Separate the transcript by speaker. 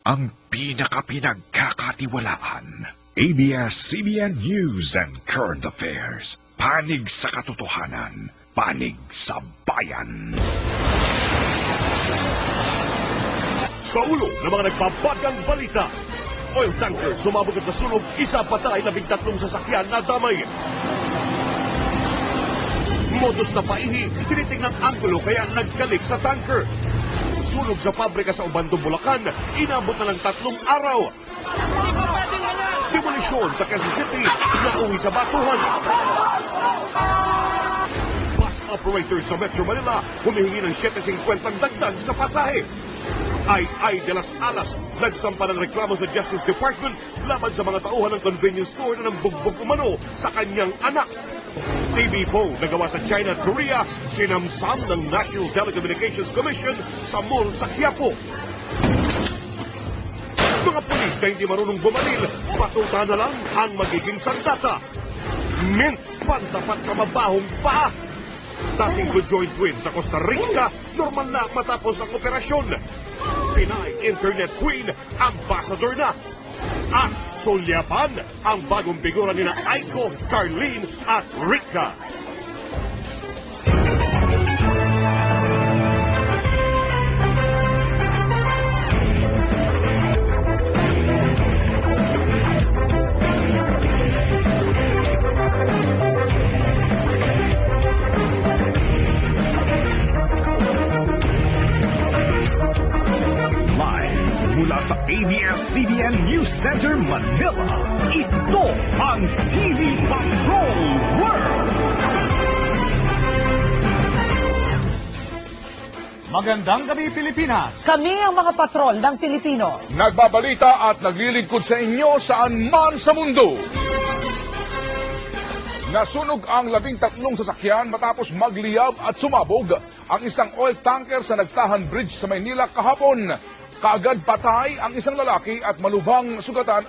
Speaker 1: ang pinagkakatiwalaan. ABS-CBN News and Current Affairs. Panig sa katotohanan. Panig sa bayan.
Speaker 2: Sa ulo ng mga nagbabagang balita, oil tanker sumabog at nasunog, isa patay, 13 sasakyan na damay. Modus na paihi, tinitingnan anggulo kaya nagkalik sa tanker. Sunog sa pabrika sa Obando, Bulacan, inabot na ng 3 araw. Demolisyon sa Quezon City, nauwi sa batuhan. Bus operator sa Metro Manila, humihingi ng 7.50 dagdag sa pasahe. Ay de las Alas, nagsampa ng reklamo sa Justice Department laban sa mga tauhan ng convenience store na nambugbog umano sa kanyang anak. TV phone na gawa sa China at Korea, sinamsam ng National Telecommunications Commission sa mall sa Quiapo. Mga pulis na hindi marunong bumanil, patuta na lang ang magiging sandata. Mint pantapat sa mabahong paa. Dating conjoined twin sa Costa Rica, normal na matapos ang operasyon. Pinay Internet Queen, ambassador na. At sulyapan ang bagong figura nina Aiko, Carlene at Rika.
Speaker 3: Mula sa ABS-CBN News Center, Manila, ito ang TV Patrol World!
Speaker 4: Magandang gabi, Pilipinas!
Speaker 5: Kami ang mga patrol ng Pilipino.
Speaker 4: Nagbabalita at naglilingkod sa inyo saan man sa mundo. Nasunog ang 13 sasakyan matapos magliyab at sumabog ang isang oil tanker sa Nagtahan Bridge sa Maynila kahapon. Kaagad patay ang isang lalaki at malubhang sugatan